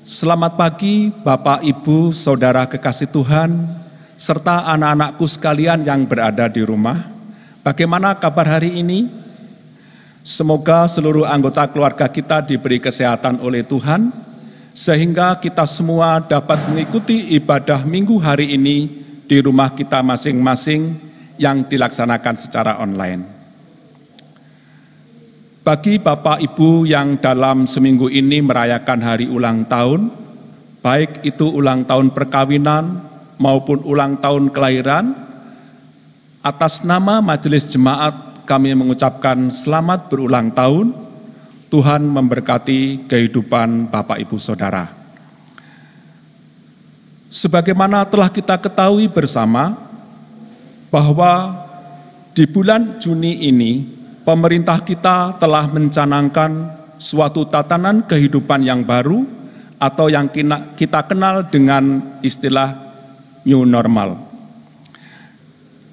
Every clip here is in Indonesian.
Selamat pagi Bapak, Ibu, Saudara kekasih Tuhan, serta anak-anakku sekalian yang berada di rumah. Bagaimana kabar hari ini? Semoga seluruh anggota keluarga kita diberi kesehatan oleh Tuhan, sehingga kita semua dapat mengikuti ibadah minggu hari ini di rumah kita masing-masing yang dilaksanakan secara online. Bagi Bapak Ibu yang dalam seminggu ini merayakan hari ulang tahun, baik itu ulang tahun perkawinan maupun ulang tahun kelahiran, atas nama Majelis Jemaat kami mengucapkan selamat berulang tahun. Tuhan memberkati kehidupan Bapak Ibu Saudara. Sebagaimana telah kita ketahui bersama bahwa di bulan Juni ini pemerintah kita telah mencanangkan suatu tatanan kehidupan yang baru atau yang kita kenal dengan istilah new normal.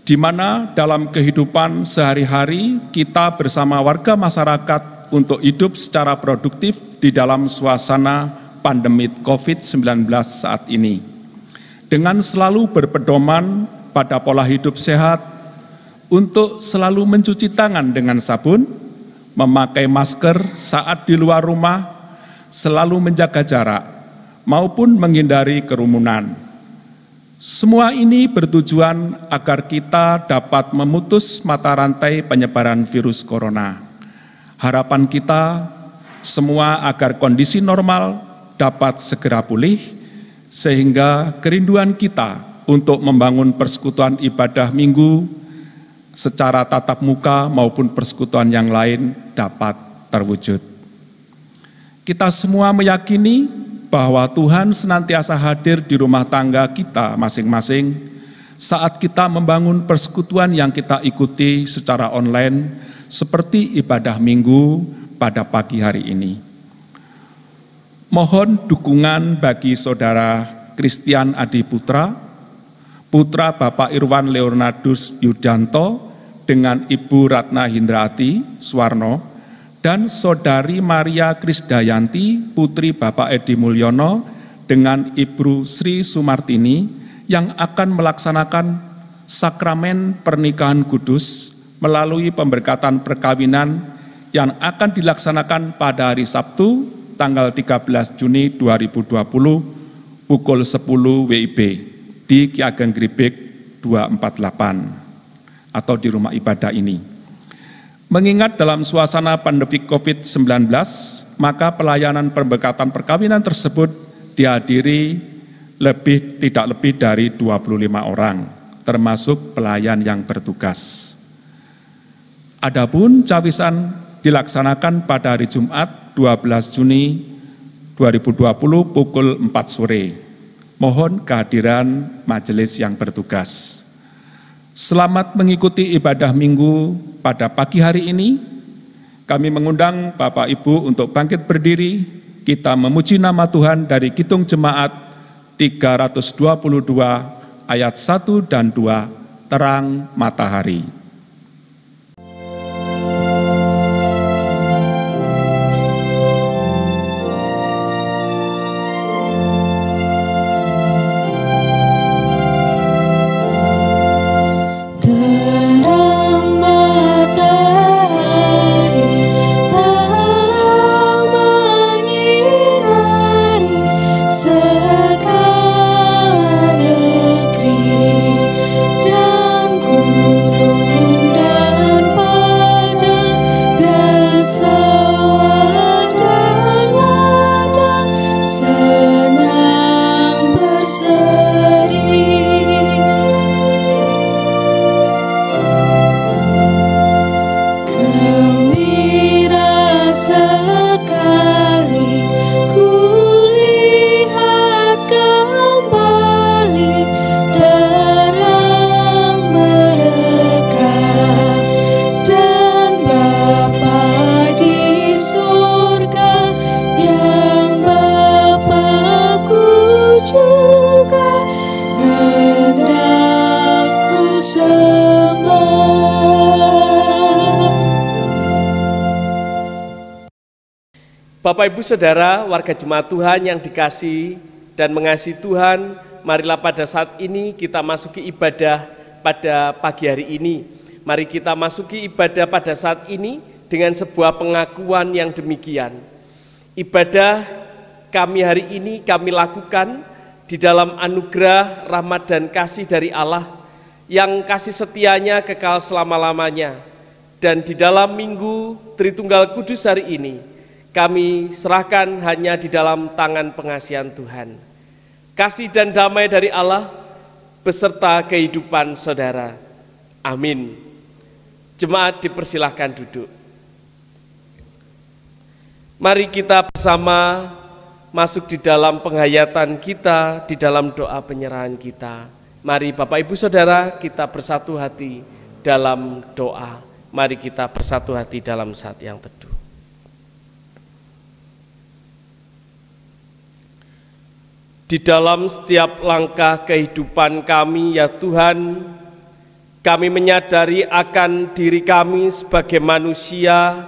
Di mana dalam kehidupan sehari-hari kita bersama warga masyarakat untuk hidup secara produktif di dalam suasana pandemi COVID-19 saat ini. Dengan selalu berpedoman pada pola hidup sehat, untuk selalu mencuci tangan dengan sabun, memakai masker saat di luar rumah, selalu menjaga jarak, maupun menghindari kerumunan. Semua ini bertujuan agar kita dapat memutus mata rantai penyebaran virus corona. Harapan kita semua agar kondisi normal dapat segera pulih, sehingga kerinduan kita untuk membangun persekutuan ibadah minggu secara tatap muka maupun persekutuan yang lain dapat terwujud. Kita semua meyakini bahwa Tuhan senantiasa hadir di rumah tangga kita masing-masing saat kita membangun persekutuan yang kita ikuti secara online seperti ibadah minggu pada pagi hari ini. Mohon dukungan bagi Saudara Christian Adi Putra, putra Bapak Irwan Leonardus Yudanto dengan Ibu Ratna Hindrati Suwarno dan Saudari Maria Krisdayanti putri Bapak Edi Mulyono dengan Ibu Sri Sumartini yang akan melaksanakan sakramen pernikahan kudus melalui pemberkatan perkawinan yang akan dilaksanakan pada hari Sabtu tanggal 13 Juni 2020 pukul 10 WIB di Ki Ageng Gribek 248 atau di rumah ibadah ini. Mengingat dalam suasana pandemi COVID-19, maka pelayanan pemberkatan perkawinan tersebut dihadiri tidak lebih dari 25 orang, termasuk pelayan yang bertugas. Adapun cawisan dilaksanakan pada hari Jumat 12 Juni 2020 pukul 4 sore. Mohon kehadiran majelis yang bertugas. Selamat mengikuti ibadah minggu pada pagi hari ini. Kami mengundang Bapak Ibu untuk bangkit berdiri. Kita memuji nama Tuhan dari Kidung Jemaat 322 ayat 1 dan 2, terang matahari. Segala negeri dan gunung Bapak Ibu Saudara, warga jemaat Tuhan yang dikasihi dan mengasihi Tuhan, marilah pada saat ini kita masuki ibadah pada pagi hari ini. Mari kita masuki ibadah pada saat ini dengan sebuah pengakuan yang demikian. Ibadah kami hari ini kami lakukan di dalam anugerah, rahmat dan kasih dari Allah yang kasih setianya kekal selama-lamanya. Dan di dalam Minggu Tritunggal Kudus hari ini, kami serahkan hanya di dalam tangan pengasihan Tuhan. Kasih dan damai dari Allah beserta kehidupan saudara. Amin. Jemaat dipersilahkan duduk. Mari kita bersama masuk di dalam penghayatan kita, di dalam doa penyerahan kita. Mari Bapak Ibu Saudara, kita bersatu hati dalam doa. Mari kita bersatu hati dalam saat yang teduh. Di dalam setiap langkah kehidupan kami ya Tuhan, kami menyadari akan diri kami sebagai manusia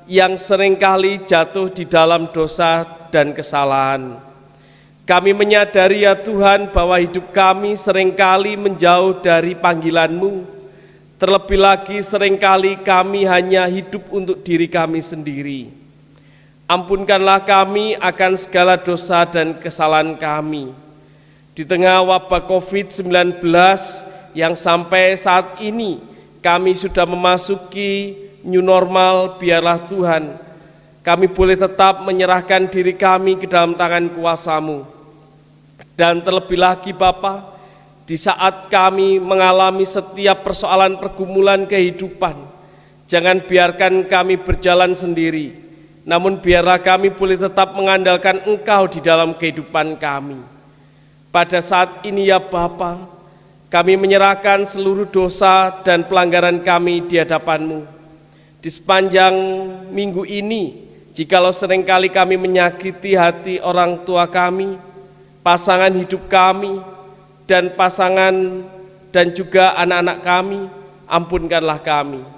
yang seringkali jatuh di dalam dosa dan kesalahan. Kami menyadari ya Tuhan bahwa hidup kami seringkali menjauh dari panggilan-Mu. Terlebih lagi seringkali kami hanya hidup untuk diri kami sendiri. Ampunkanlah kami akan segala dosa dan kesalahan kami. Di tengah wabah COVID-19 yang sampai saat ini kami sudah memasuki new normal, biarlah Tuhan kami boleh tetap menyerahkan diri kami ke dalam tangan kuasa-Mu. Dan terlebih lagi Bapa, di saat kami mengalami setiap persoalan pergumulan kehidupan, jangan biarkan kami berjalan sendiri. Namun biarlah kami boleh tetap mengandalkan Engkau di dalam kehidupan kami. Pada saat ini ya Bapa, kami menyerahkan seluruh dosa dan pelanggaran kami di hadapan-Mu. Di sepanjang minggu ini, jikalau seringkali kami menyakiti hati orang tua kami, pasangan hidup kami, dan pasangan dan juga anak-anak kami, ampunkanlah kami.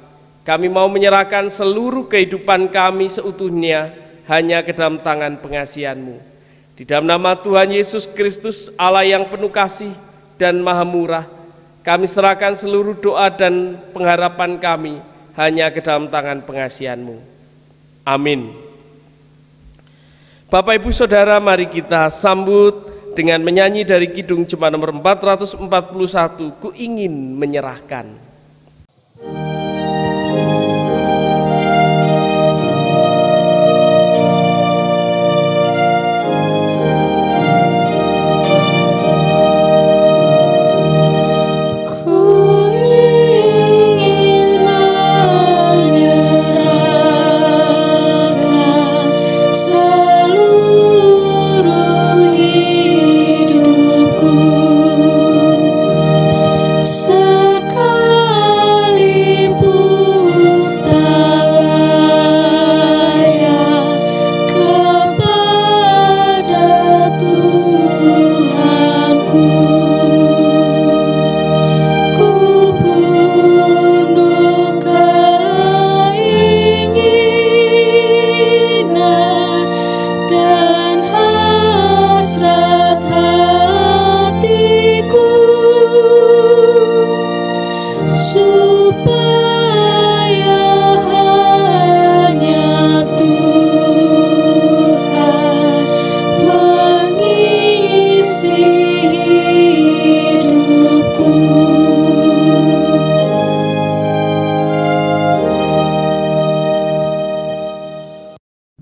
Kami mau menyerahkan seluruh kehidupan kami seutuhnya hanya ke dalam tangan pengasihan-Mu. Di dalam nama Tuhan Yesus Kristus, Allah yang penuh kasih dan maha murah, kami serahkan seluruh doa dan pengharapan kami hanya ke dalam tangan pengasihan-Mu. Amin. Bapak Ibu Saudara, mari kita sambut dengan menyanyi dari Kidung Jemaat nomor 441, Ku Ingin Menyerahkan.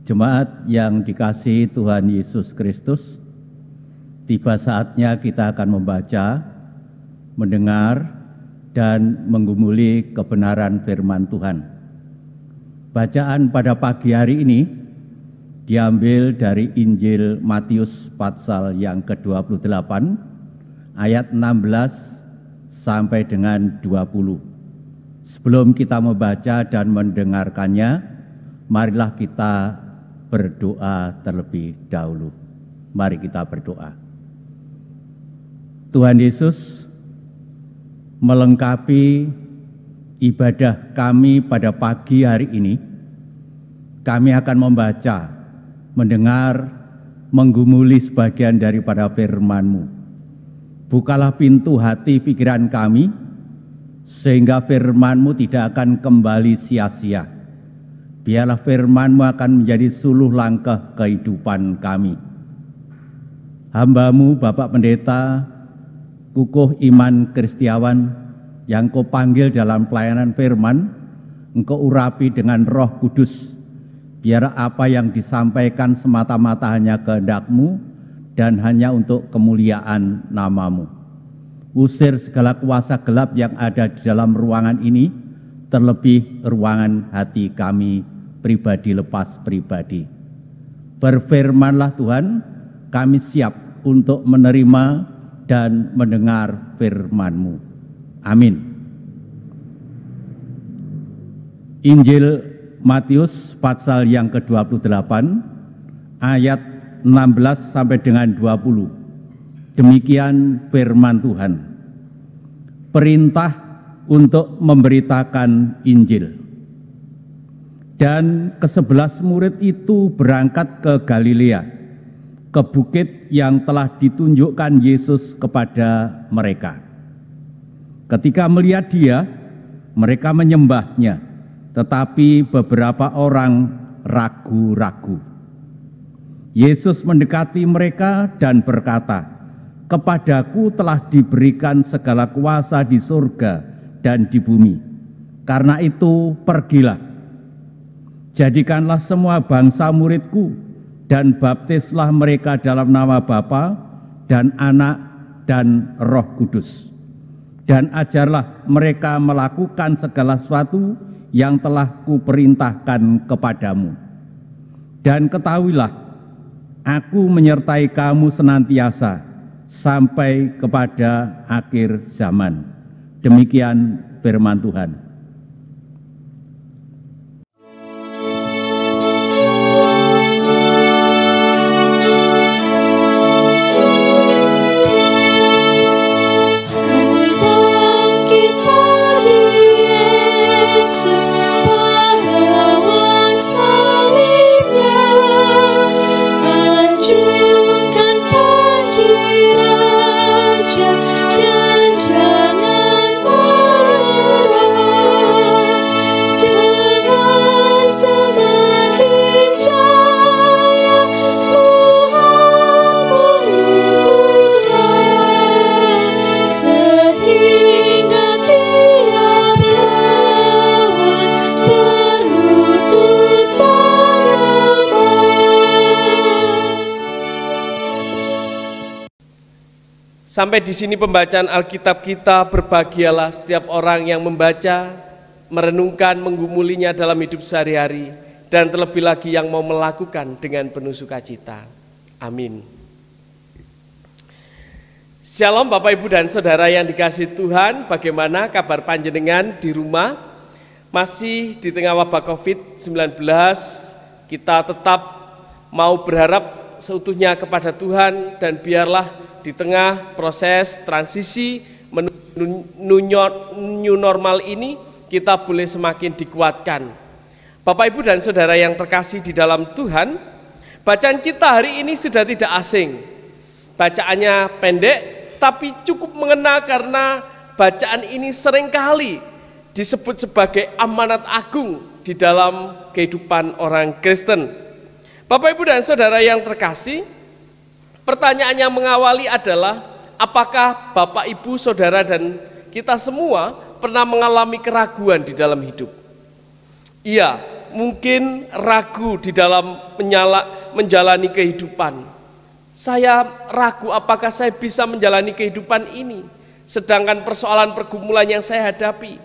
Jemaat yang dikasihi Tuhan Yesus Kristus, tiba saatnya kita akan membaca, mendengar, dan menggumuli kebenaran firman Tuhan. Bacaan pada pagi hari ini diambil dari Injil Matius pasal yang ke-28, ayat 16 sampai dengan 20. Sebelum kita membaca dan mendengarkannya, marilah kita berdoa terlebih dahulu. Mari kita berdoa. Tuhan Yesus, melengkapi ibadah kami pada pagi hari ini, kami akan membaca mendengar, menggumuli sebagian daripada firman-Mu. Bukalah pintu hati pikiran kami, sehingga firman-Mu tidak akan kembali sia-sia. Biarlah firman-Mu akan menjadi suluh langkah kehidupan kami. Hamba-Mu Bapak Pendeta Kukuh Iman Kristiawan yang Kau panggil dalam pelayanan firman, Engkau urapi dengan Roh Kudus. Biar apa yang disampaikan semata-mata hanya kehendak-Mu dan hanya untuk kemuliaan nama-Mu. Usir segala kuasa gelap yang ada di dalam ruangan ini, terlebih ruangan hati kami pribadi lepas pribadi. Berfirmanlah Tuhan, kami siap untuk menerima dan mendengar firman-Mu. Amin. Injil Matius pasal yang ke-28 ayat 16 sampai dengan 20. Demikian firman Tuhan. Perintah untuk memberitakan Injil. Dan ke-11 murid itu berangkat ke Galilea, ke bukit yang telah ditunjukkan Yesus kepada mereka. Ketika melihat Dia, mereka menyembahnya, tetapi beberapa orang ragu-ragu. Yesus mendekati mereka dan berkata, "Kepadaku telah diberikan segala kuasa di surga dan di bumi. Karena itu pergilah, jadikanlah semua bangsa muridku, dan baptislah mereka dalam nama Bapa dan Anak dan Roh Kudus. Dan ajarlah mereka melakukan segala sesuatu yang telah kuperintahkan kepadamu. Dan ketahuilah, aku menyertai kamu senantiasa sampai kepada akhir zaman." Demikian firman Tuhan. Sampai di sini pembacaan Alkitab kita. Berbahagialah setiap orang yang membaca, merenungkan, menggumulinya dalam hidup sehari-hari, dan terlebih lagi yang mau melakukan dengan penuh sukacita. Amin. Shalom Bapak Ibu dan Saudara yang dikasihi Tuhan. Bagaimana kabar panjenengan di rumah? Masih di tengah wabah COVID-19, kita tetap mau berharap seutuhnya kepada Tuhan, dan biarlah di tengah proses transisi menuju new normal ini, kita boleh semakin dikuatkan. Bapak Ibu dan Saudara yang terkasih di dalam Tuhan, bacaan kita hari ini sudah tidak asing. Bacaannya pendek, tapi cukup mengena karena bacaan ini seringkali disebut sebagai amanat agung di dalam kehidupan orang Kristen. Bapak Ibu dan Saudara yang terkasih, pertanyaan yang mengawali adalah, apakah Bapak, Ibu, Saudara, dan kita semua pernah mengalami keraguan di dalam hidup? Iya, mungkin ragu di dalam menjalani kehidupan. Saya ragu apakah saya bisa menjalani kehidupan ini, sedangkan persoalan pergumulan yang saya hadapi.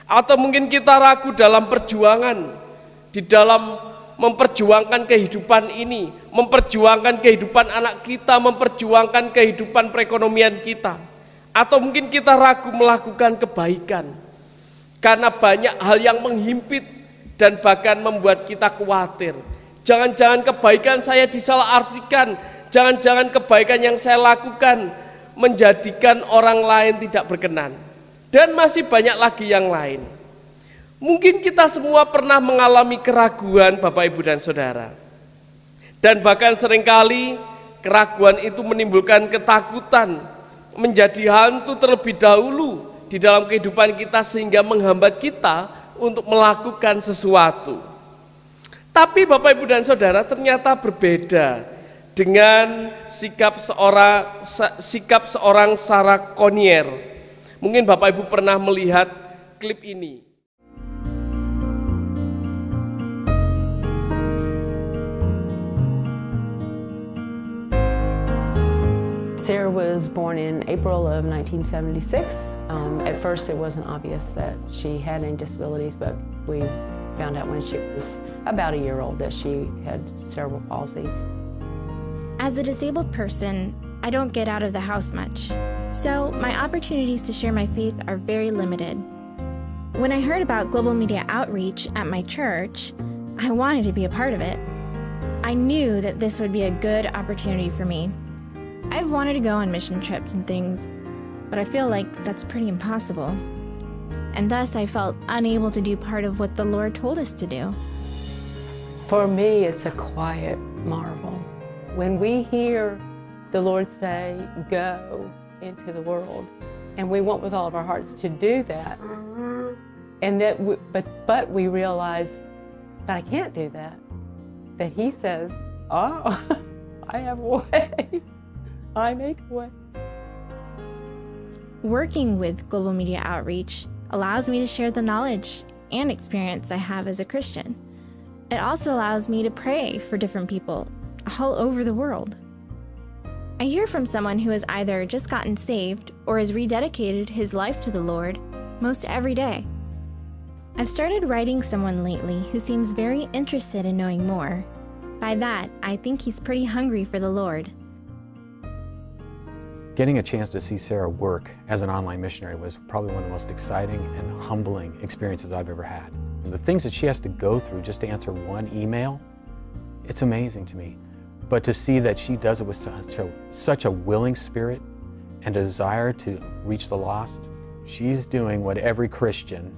Atau mungkin kita ragu dalam perjuangan, di dalam memperjuangkan kehidupan ini, memperjuangkan kehidupan anak kita, memperjuangkan kehidupan perekonomian kita. Atau mungkin kita ragu melakukan kebaikan, karena banyak hal yang menghimpit dan bahkan membuat kita khawatir. Jangan-jangan kebaikan saya disalahartikan, jangan-jangan kebaikan yang saya lakukan menjadikan orang lain tidak berkenan. Dan masih banyak lagi yang lain. Mungkin kita semua pernah mengalami keraguan Bapak, Ibu, dan Saudara. Dan bahkan seringkali keraguan itu menimbulkan ketakutan, menjadi hantu terlebih dahulu di dalam kehidupan kita sehingga menghambat kita untuk melakukan sesuatu. Tapi Bapak Ibu dan Saudara, ternyata berbeda dengan sikap seorang Sarah Conyers. Mungkin Bapak Ibu pernah melihat klip ini. Sarah was born in April of 1976. At first it wasn't obvious that she had any disabilities, but we found out when she was about a year old that she had cerebral palsy. As a disabled person, I don't get out of the house much, so my opportunities to share my faith are very limited. When I heard about Global Media Outreach at my church, I wanted to be a part of it. I knew that this would be a good opportunity for me. I've wanted to go on mission trips and things, but I feel like that's pretty impossible. And thus I felt unable to do part of what the Lord told us to do. For me, it's a quiet marvel. When we hear the Lord say, go into the world, and we want with all of our hearts to do that, and that but we realize that I can't do that, that He says, oh, I have a way. I make a way. Working with Global Media Outreach allows me to share the knowledge and experience I have as a Christian. It also allows me to pray for different people all over the world. I hear from someone who has either just gotten saved or has rededicated his life to the Lord most every day. I've started writing someone lately who seems very interested in knowing more. By that, I think he's pretty hungry for the Lord. Getting a chance to see Sarah work as an online missionary was probably one of the most exciting and humbling experiences I've ever had. The things that she has to go through just to answer one email, it's amazing to me. But to see that she does it with such a willing spirit and a desire to reach the lost, she's doing what every Christian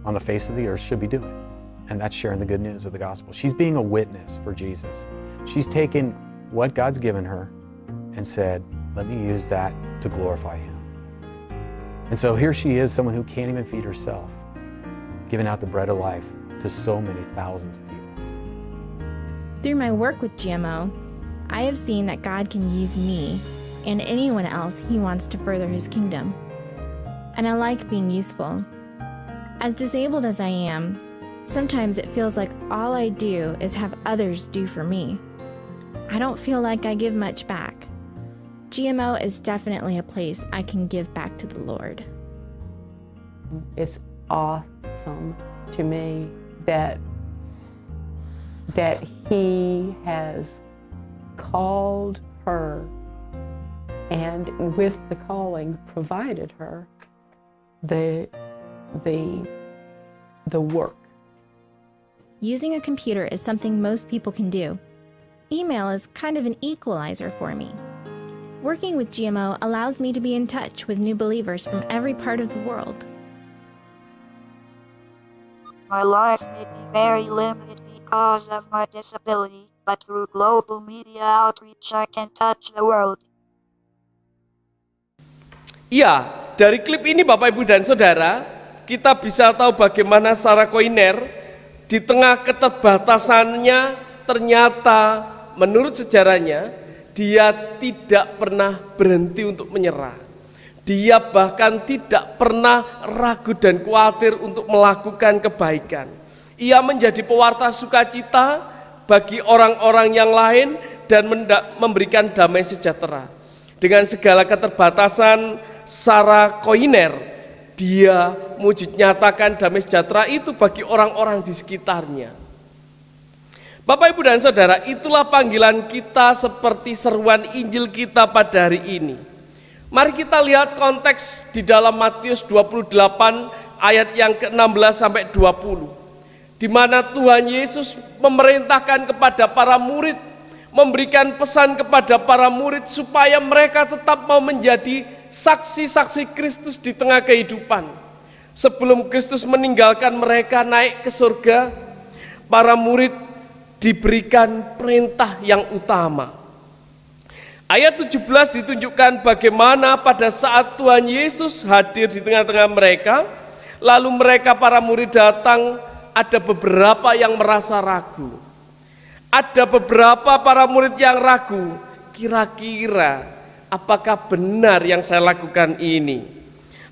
on the face of the earth should be doing, and that's sharing the good news of the gospel. She's being a witness for Jesus. She's taken what God's given her and said, let me use that to glorify Him. And so here she is, someone who can't even feed herself, giving out the bread of life to so many thousands of people. Through my work with GMO, I have seen that God can use me and anyone else He wants to further His kingdom. And I like being useful. As disabled as I am, sometimes it feels like all I do is have others do for me. I don't feel like I give much back. GMO is definitely a place I can give back to the Lord. It's awesome to me that He has called her and with the calling provided her the work. Using a computer is something most people can do. Email is kind of an equalizer for me. Working with GMO allows me to be in touch with new believers from every part of the world. My life may be very limited because of my disability, but through Global Media Outreach I can touch the world. Iya, dari klip ini Bapak Ibu dan Saudara, kita bisa tahu bagaimana Sarah Conyers di tengah keterbatasannya ternyata menurut sejarahnya dia tidak pernah berhenti untuk menyerah. Dia bahkan tidak pernah ragu dan khawatir untuk melakukan kebaikan. Ia menjadi pewarta sukacita bagi orang-orang yang lain dan memberikan damai sejahtera. Dengan segala keterbatasan Sarah Conyers, dia wujud nyatakan damai sejahtera itu bagi orang-orang di sekitarnya. Bapak, Ibu, dan Saudara, itulah panggilan kita seperti seruan Injil kita pada hari ini. Mari kita lihat konteks di dalam Matius 28 ayat yang ke-16 sampai 20. Di mana Tuhan Yesus memerintahkan kepada para murid, memberikan pesan kepada para murid supaya mereka tetap mau menjadi saksi-saksi Kristus di tengah kehidupan. Sebelum Kristus meninggalkan mereka naik ke surga, para murid diberikan perintah yang utama. Ayat 17 ditunjukkan bagaimana pada saat Tuhan Yesus hadir di tengah-tengah mereka, lalu mereka para murid datang, ada beberapa yang merasa ragu. Ada beberapa para murid yang ragu, kira-kira apakah benar yang saya lakukan ini?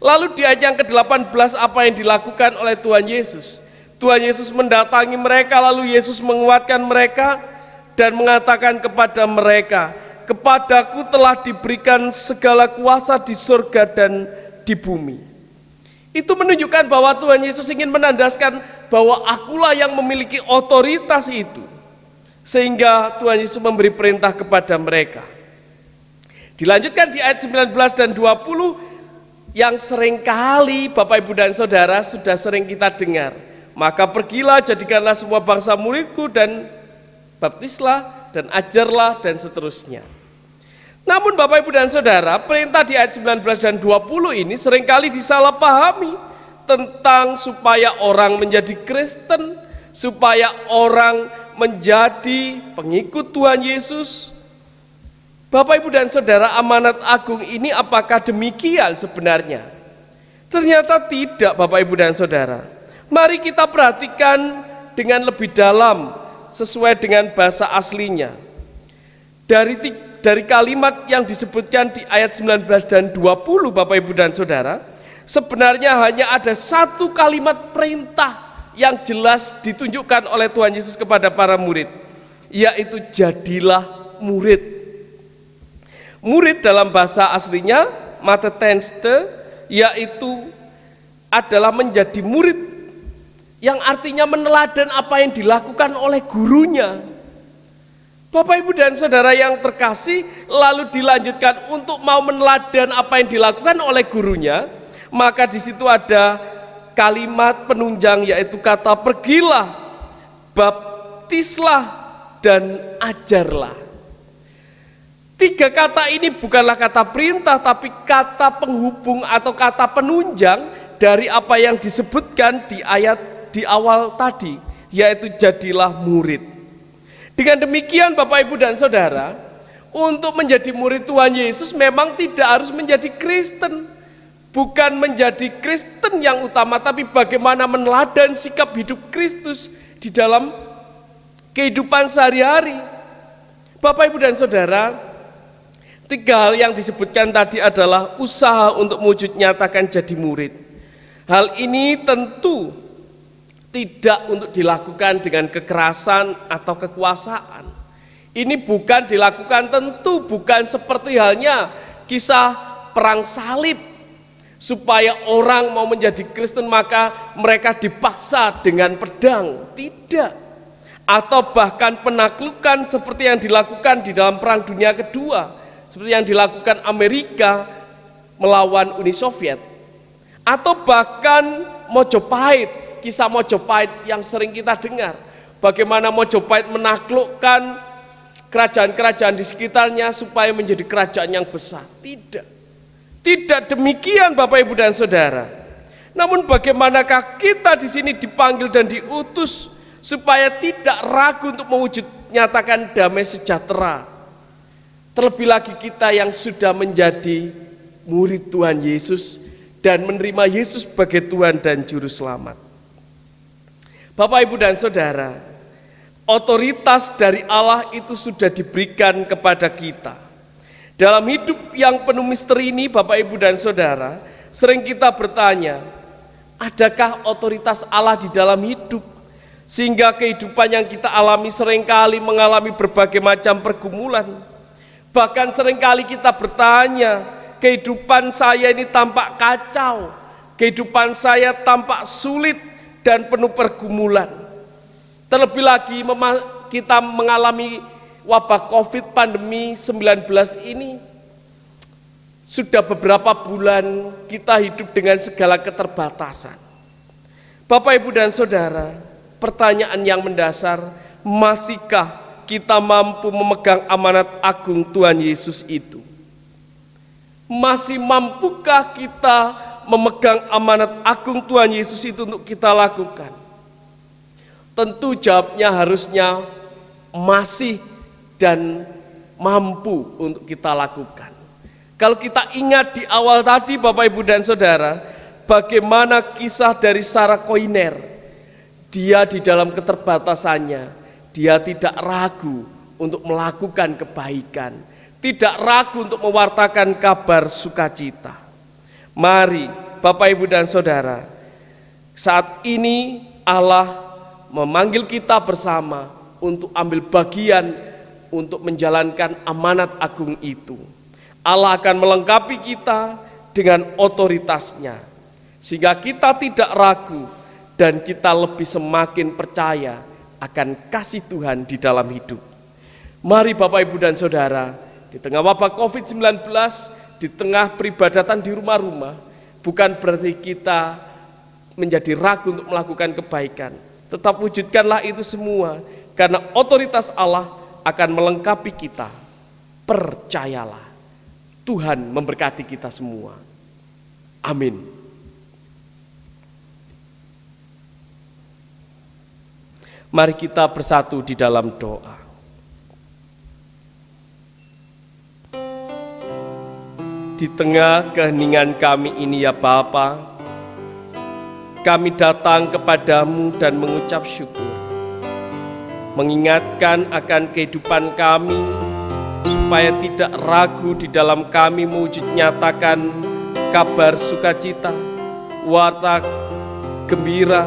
Lalu di ayat yang ke-18 apa yang dilakukan oleh Tuhan Yesus? Tuhan Yesus mendatangi mereka, lalu Yesus menguatkan mereka dan mengatakan kepada mereka, "Kepadaku telah diberikan segala kuasa di surga dan di bumi." Itu menunjukkan bahwa Tuhan Yesus ingin menandaskan bahwa akulah yang memiliki otoritas itu. Sehingga Tuhan Yesus memberi perintah kepada mereka. Dilanjutkan di ayat 19 dan 20 yang seringkali Bapak Ibu dan Saudara sudah sering kita dengar. "Maka pergilah, jadikanlah semua bangsa muridku dan baptislah dan ajarlah," dan seterusnya. Namun Bapak Ibu dan Saudara, perintah di ayat 19 dan 20 ini seringkali disalahpahami tentang supaya orang menjadi Kristen, supaya orang menjadi pengikut Tuhan Yesus. Bapak Ibu dan Saudara, amanat agung ini apakah demikian sebenarnya? Ternyata tidak, Bapak Ibu dan Saudara. Mari kita perhatikan dengan lebih dalam sesuai dengan bahasa aslinya. Dari kalimat yang disebutkan di ayat 19 dan 20 Bapak Ibu dan Saudara, sebenarnya hanya ada satu kalimat perintah yang jelas ditunjukkan oleh Tuhan Yesus kepada para murid, yaitu jadilah murid. Murid dalam bahasa aslinya matetenste, yaitu adalah menjadi murid, yang artinya meneladan apa yang dilakukan oleh gurunya. Bapak Ibu dan Saudara yang terkasih, lalu dilanjutkan untuk mau meneladan apa yang dilakukan oleh gurunya, maka di situ ada kalimat penunjang, yaitu kata pergilah, baptislah, dan ajarlah. Tiga kata ini bukanlah kata perintah, tapi kata penghubung atau kata penunjang dari apa yang disebutkan di ayat di awal tadi, yaitu jadilah murid. Dengan demikian Bapak Ibu dan Saudara, untuk menjadi murid Tuhan Yesus memang tidak harus menjadi Kristen. Bukan menjadi Kristen yang utama, tapi bagaimana meneladan sikap hidup Kristus di dalam kehidupan sehari-hari. Bapak Ibu dan Saudara, tiga hal yang disebutkan tadi adalah usaha untuk mewujud nyatakan jadi murid. Hal ini tentu tidak untuk dilakukan dengan kekerasan atau kekuasaan. Ini bukan dilakukan, tentu bukan seperti halnya kisah perang salib, supaya orang mau menjadi Kristen maka mereka dipaksa dengan pedang. Tidak. Atau bahkan penaklukan seperti yang dilakukan di dalam Perang Dunia Kedua, seperti yang dilakukan Amerika melawan Uni Soviet. Atau bahkan Mojopahit, kisah Mojopahit yang sering kita dengar. Bagaimana Mojopahit menaklukkan kerajaan-kerajaan di sekitarnya supaya menjadi kerajaan yang besar. Tidak. Tidak demikian Bapak Ibu dan Saudara. Namun bagaimanakah kita di sini dipanggil dan diutus supaya tidak ragu untuk mewujud nyatakan damai sejahtera. Terlebih lagi kita yang sudah menjadi murid Tuhan Yesus dan menerima Yesus sebagai Tuhan dan Juru Selamat. Bapak Ibu dan Saudara, otoritas dari Allah itu sudah diberikan kepada kita. Dalam hidup yang penuh misteri ini Bapak Ibu dan Saudara, sering kita bertanya, adakah otoritas Allah di dalam hidup? Sehingga kehidupan yang kita alami seringkali mengalami berbagai macam pergumulan. Bahkan seringkali kita bertanya, kehidupan saya ini tampak kacau, kehidupan saya tampak sulit dan penuh pergumulan. Terlebih lagi kita mengalami wabah COVID pandemi 19 ini. Sudah beberapa bulan kita hidup dengan segala keterbatasan. Bapak Ibu dan Saudara, pertanyaan yang mendasar, masihkah kita mampu memegang amanat agung Tuhan Yesus itu? Masih mampukah kita memegang amanat agung Tuhan Yesus itu untuk kita lakukan? Tentu jawabnya harusnya masih dan mampu untuk kita lakukan. Kalau kita ingat di awal tadi Bapak Ibu dan Saudara, bagaimana kisah dari Sarah Koiner. Dia di dalam keterbatasannya, dia tidak ragu untuk melakukan kebaikan, tidak ragu untuk mewartakan kabar sukacita. Mari Bapak Ibu dan Saudara, saat ini Allah memanggil kita bersama untuk ambil bagian untuk menjalankan amanat agung itu. Allah akan melengkapi kita dengan otoritasnya, sehingga kita tidak ragu dan kita lebih semakin percaya akan kasih Tuhan di dalam hidup. Mari Bapak Ibu dan Saudara, di tengah wabah COVID-19, di tengah peribadatan di rumah-rumah, bukan berarti kita menjadi ragu untuk melakukan kebaikan. Tetap wujudkanlah itu semua, karena otoritas Allah akan melengkapi kita. Percayalah, Tuhan memberkati kita semua. Amin. Mari kita bersatu di dalam doa. Di tengah keheningan kami ini ya Bapa, kami datang kepadamu dan mengucap syukur, mengingatkan akan kehidupan kami, supaya tidak ragu di dalam kami mewujud nyatakan kabar sukacita, warta gembira,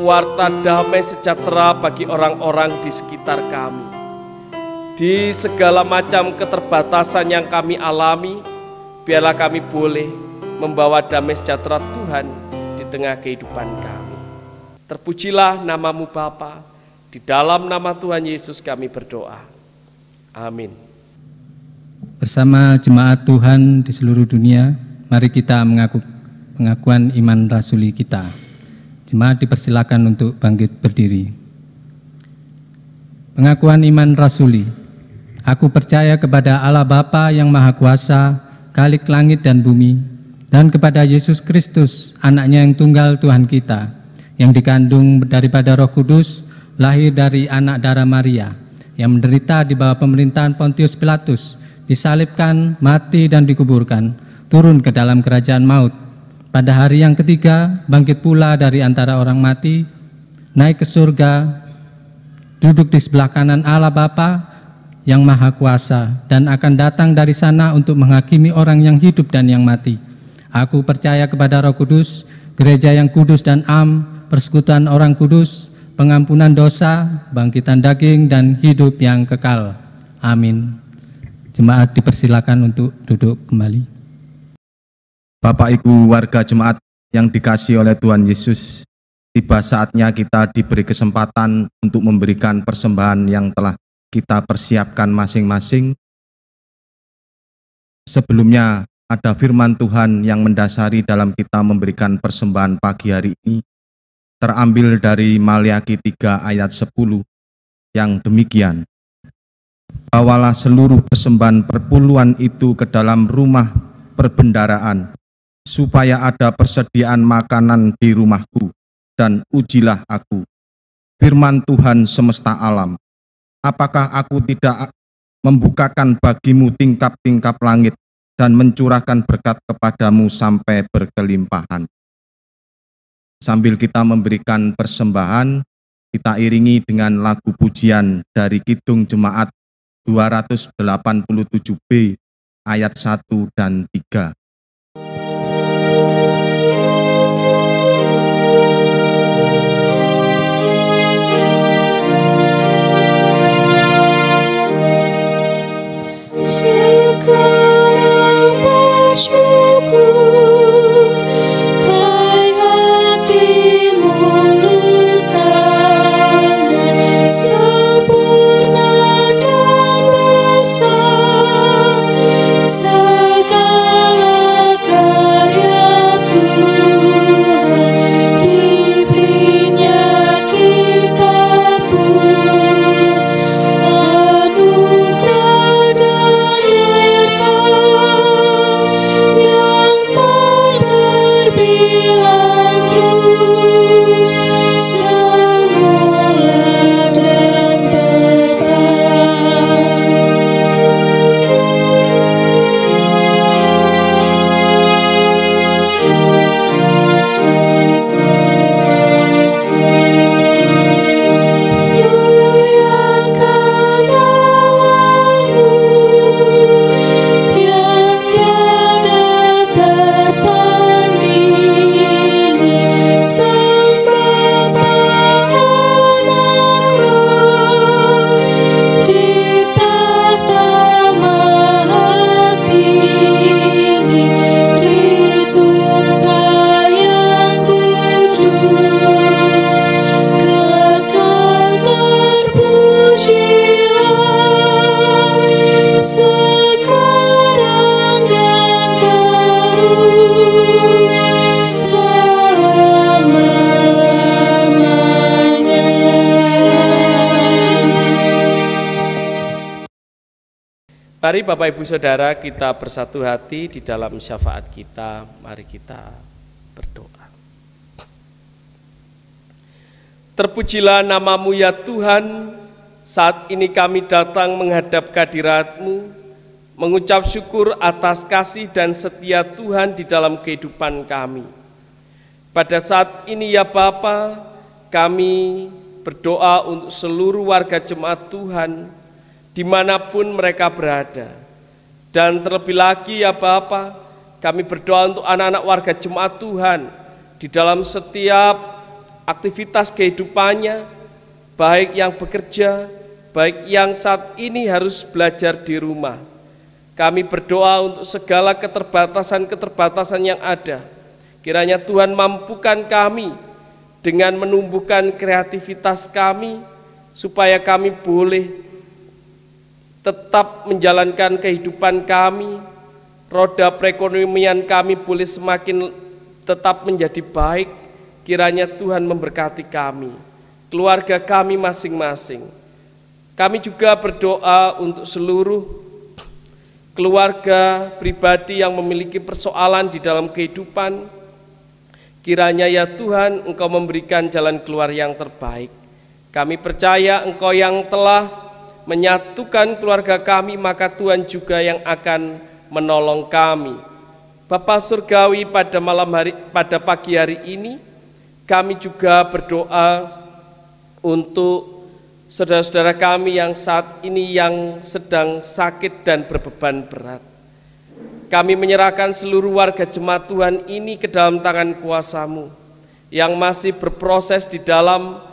warta damai sejahtera bagi orang-orang di sekitar kami. Di segala macam keterbatasan yang kami alami, biarlah kami boleh membawa damai sejahtera Tuhan di tengah kehidupan kami. Terpujilah namamu Bapa, di dalam nama Tuhan Yesus kami berdoa. Amin. Bersama jemaat Tuhan di seluruh dunia, mari kita pengakuan iman rasuli kita. Jemaat dipersilakan untuk bangkit berdiri. Pengakuan iman rasuli. Aku percaya kepada Allah Bapa yang Maha Kuasa, Khalik langit dan bumi, dan kepada Yesus Kristus, anaknya yang tunggal Tuhan kita, yang dikandung daripada Roh Kudus, lahir dari anak darah Maria, yang menderita di bawah pemerintahan Pontius Pilatus, disalibkan, mati dan dikuburkan, turun ke dalam kerajaan maut. Pada hari yang ketiga, bangkit pula dari antara orang mati, naik ke surga, duduk di sebelah kanan Allah Bapa yang Maha Kuasa, dan akan datang dari sana untuk menghakimi orang yang hidup dan yang mati. Aku percaya kepada Roh Kudus, gereja yang kudus dan am, persekutuan orang kudus, pengampunan dosa, bangkitan daging, dan hidup yang kekal. Amin. Jemaat dipersilakan untuk duduk kembali. Bapak Ibu warga jemaat yang dikasihi oleh Tuhan Yesus, tiba saatnya kita diberi kesempatan untuk memberikan persembahan yang telah kita persiapkan masing-masing. Sebelumnya ada firman Tuhan yang mendasari dalam kita memberikan persembahan pagi hari ini, terambil dari Maliaki 3 ayat 10 yang demikian. Bawalah seluruh persembahan perpuluhan itu ke dalam rumah perbendaraan, supaya ada persediaan makanan di rumahku, dan ujilah aku. Firman Tuhan semesta alam, apakah aku tidak membukakan bagimu tingkap-tingkap langit dan mencurahkan berkat kepadamu sampai berkelimpahan. Sambil kita memberikan persembahan, kita iringi dengan lagu pujian dari Kidung Jemaat 287B ayat 1 dan 3. Sekarang bersyukur, hai hati mulut tangan, sempurna dan besar segala karya Tuhan, diberinya kita pun anugerah dan yang tak terbilang terus, semula dan terus. Mari Bapak Ibu Saudara kita bersatu hati di dalam syafaat kita. Mari kita berdoa. Terpujilah nama-Mu ya Tuhan. Saat ini kami datang menghadap kehadirat-Mu, mengucap syukur atas kasih dan setia Tuhan di dalam kehidupan kami. Pada saat ini ya Bapa, kami berdoa untuk seluruh warga jemaat Tuhan, dimanapun mereka berada. Dan terlebih lagi ya Bapa, kami berdoa untuk anak-anak warga jemaat Tuhan di dalam setiap aktivitas kehidupannya, baik yang bekerja, baik yang saat ini harus belajar di rumah. Kami berdoa untuk segala keterbatasan-keterbatasan yang ada. Kiranya Tuhan mampukan kami dengan menumbuhkan kreativitas kami, supaya kami boleh tetap menjalankan kehidupan kami, roda perekonomian kami boleh semakin tetap menjadi baik. Kiranya Tuhan memberkati kami, keluarga kami masing-masing. Kami juga berdoa untuk seluruh keluarga pribadi yang memiliki persoalan di dalam kehidupan. Kiranya ya Tuhan, Engkau memberikan jalan keluar yang terbaik. Kami percaya Engkau yang telah menyatukan keluarga kami, maka Tuhan juga yang akan menolong kami. Bapa Surgawi, pada pagi hari ini kami juga berdoa untuk saudara-saudara kami yang saat ini yang sedang sakit dan berbeban berat. Kami menyerahkan seluruh warga jemaat Tuhan ini ke dalam tangan kuasa-Mu yang masih berproses di dalam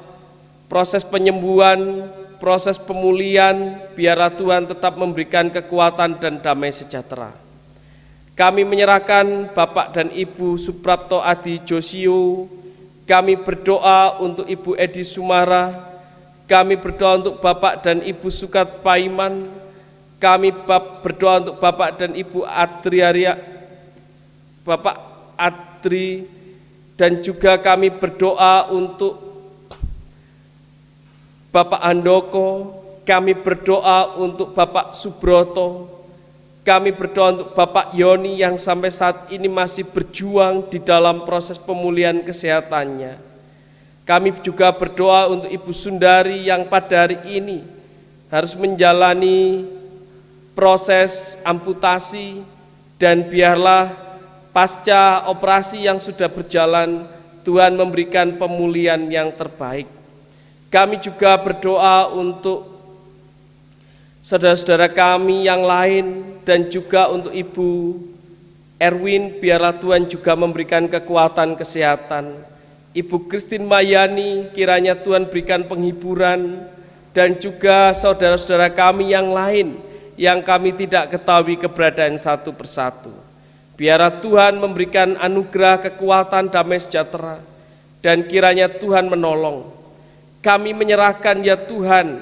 proses penyembuhan, proses pemulihan. Biarlah Tuhan tetap memberikan kekuatan dan damai sejahtera. Kami menyerahkan Bapak dan Ibu Suprapto Adi Josio. Kami berdoa untuk Ibu Edi Sumara. Kami berdoa untuk Bapak dan Ibu Sukat Paiman. Kami berdoa untuk Bapak dan Ibu Bapak Adri, dan juga kami berdoa untuk Bapak Handoko. Kami berdoa untuk Bapak Subroto. Kami berdoa untuk Bapak Yoni yang sampai saat ini masih berjuang di dalam proses pemulihan kesehatannya. Kami juga berdoa untuk Ibu Sundari yang pada hari ini harus menjalani proses amputasi, dan biarlah pasca operasi yang sudah berjalan, Tuhan memberikan pemulihan yang terbaik. Kami juga berdoa untuk saudara-saudara kami yang lain, dan juga untuk Ibu Erwin, biarlah Tuhan juga memberikan kekuatan kesehatan. Ibu Christine Mayani, kiranya Tuhan berikan penghiburan, dan juga saudara-saudara kami yang lain yang kami tidak ketahui keberadaan satu persatu. Biarlah Tuhan memberikan anugerah kekuatan damai sejahtera, dan kiranya Tuhan menolong. Kami menyerahkan ya Tuhan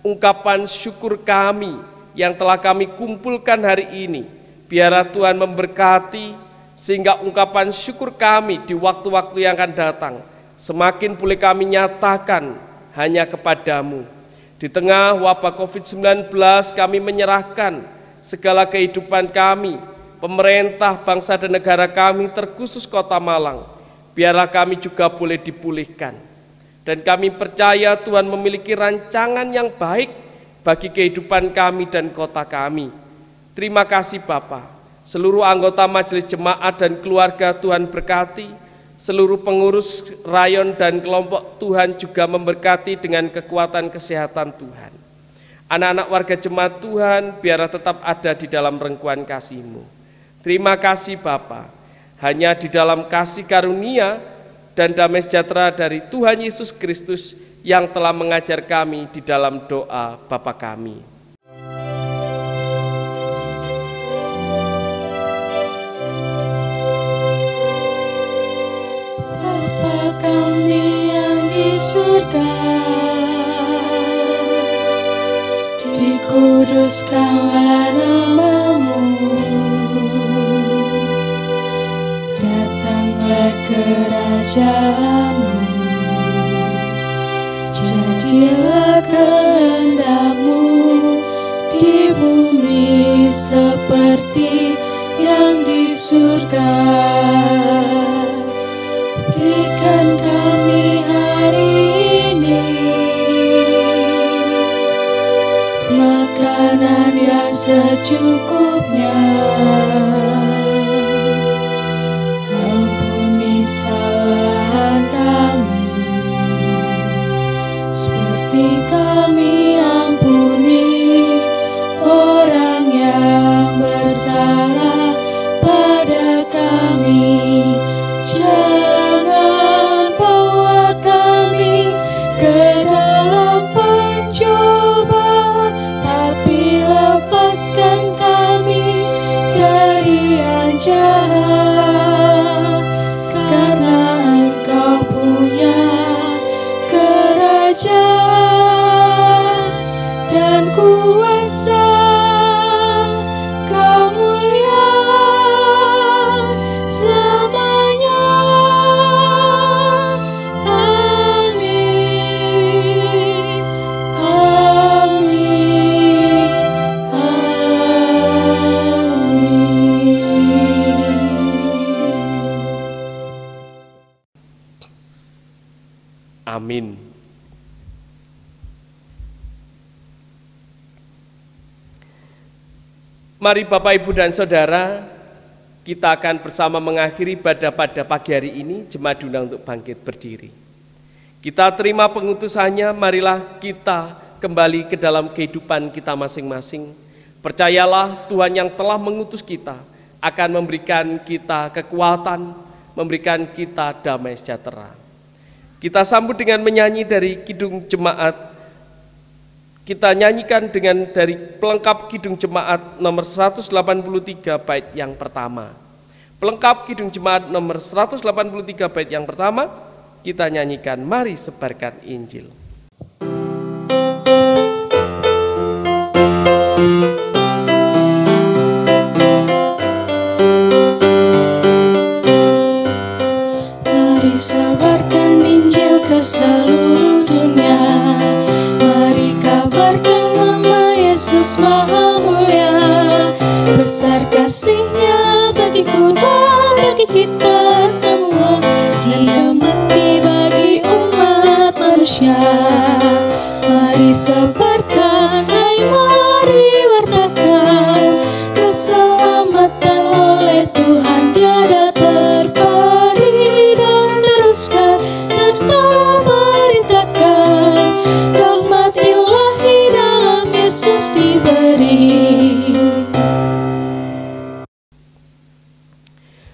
ungkapan syukur kami yang telah kami kumpulkan hari ini. Biarlah Tuhan memberkati, sehingga ungkapan syukur kami di waktu-waktu yang akan datang semakin boleh kami nyatakan hanya kepadamu. Di tengah wabah COVID-19 kami menyerahkan segala kehidupan kami, pemerintah, bangsa dan negara kami, terkhusus Kota Malang. Biarlah kami juga boleh dipulihkan. Dan kami percaya Tuhan memiliki rancangan yang baik bagi kehidupan kami dan kota kami. Terima kasih Bapa. Seluruh anggota majelis jemaat dan keluarga Tuhan berkati. Seluruh pengurus rayon dan kelompok Tuhan juga memberkati dengan kekuatan kesehatan Tuhan. Anak-anak warga jemaat Tuhan biarlah tetap ada di dalam rengkuan kasih-Mu. Terima kasih Bapa. Hanya di dalam kasih karunia dan damai sejahtera dari Tuhan Yesus Kristus yang telah mengajar kami di dalam doa Bapa kami. Kami yang di surga, dikuduskanlah nama-Mu, datanglah kerajaan-Mu, jadilah kehendak-Mu di bumi kami seperti yang di surga. Berikan kami hari ini makanan yang secukupnya. Ampuni kesalahan kami seperti kami ampuni orang yang bersalah pada kami. Jangan bawa kami ke dalam pencobaan, tapi lepaskan kami dari yang jahat. Karena Engkau punya kerajaan dan kuasa, kemuliaan selamanya. Amin, amin, Amin. Mari Bapak, Ibu, dan Saudara, kita akan bersama mengakhiri ibadah pada pagi hari ini. Jemaat diundang untuk bangkit berdiri. Kita terima pengutusannya, marilah kita kembali ke dalam kehidupan kita masing-masing. Percayalah Tuhan yang telah mengutus kita akan memberikan kita kekuatan, memberikan kita damai sejahtera. Kita sambut dengan menyanyi dari Kidung Jemaat. Kita nyanyikan dengan dari pelengkap Kidung Jemaat nomor 183 bait yang pertama. Pelengkap Kidung Jemaat nomor 183 bait yang pertama, kita nyanyikan Mari Sebarkan Injil. Mari sebarkan Injil ke seluruh dunia. Mari kabarkan nama Yesus Maha Mulia. Besar kasih-Nya bagiku dan bagi kita semua. Dia mati bagi umat manusia. Mari sebarkan, hai mari wartakan keselamatan oleh Tuhan tiada terperi, dan teruskan serta beritakan rahmat ilahi dalam Yesus diberi.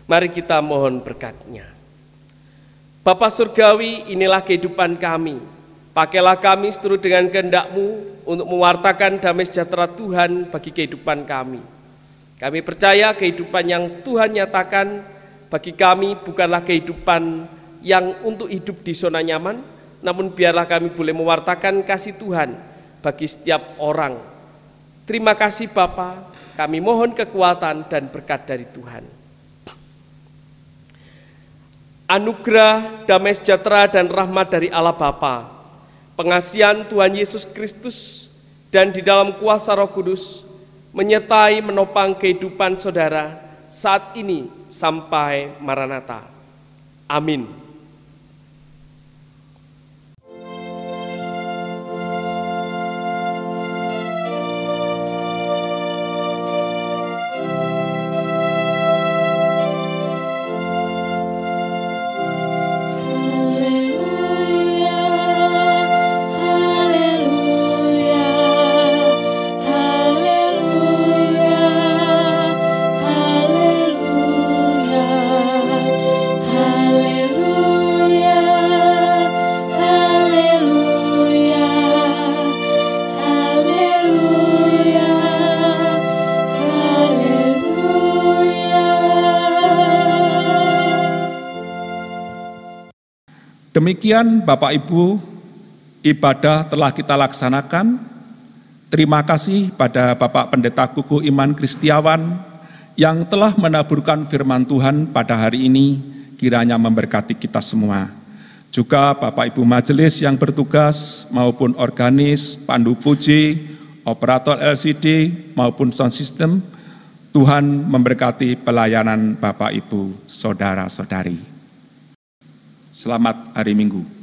Mari kita mohon berkat-Nya. Bapa Surgawi, inilah kehidupan kami. Pakailah kami seturut dengan kehendak-Mu untuk mewartakan damai sejahtera Tuhan bagi kehidupan kami. Kami percaya kehidupan yang Tuhan nyatakan bagi kami bukanlah kehidupan yang untuk hidup di zona nyaman, namun biarlah kami boleh mewartakan kasih Tuhan bagi setiap orang. Terima kasih Bapa, kami mohon kekuatan dan berkat dari Tuhan. Anugerah, damai sejahtera dan rahmat dari Allah Bapa, pengasihan Tuhan Yesus Kristus, dan di dalam kuasa Roh Kudus menyertai menopang kehidupan saudara saat ini sampai Maranatha. Amin. Demikian Bapak Ibu, ibadah telah kita laksanakan. Terima kasih pada Bapak Pendeta Kukuh Iman Kristiawan yang telah menaburkan firman Tuhan pada hari ini, kiranya memberkati kita semua. Juga Bapak Ibu Majelis yang bertugas maupun organis, pandu puji, operator LCD maupun sound system. Tuhan memberkati pelayanan Bapak, Ibu, Saudara-saudari. Selamat hari Minggu.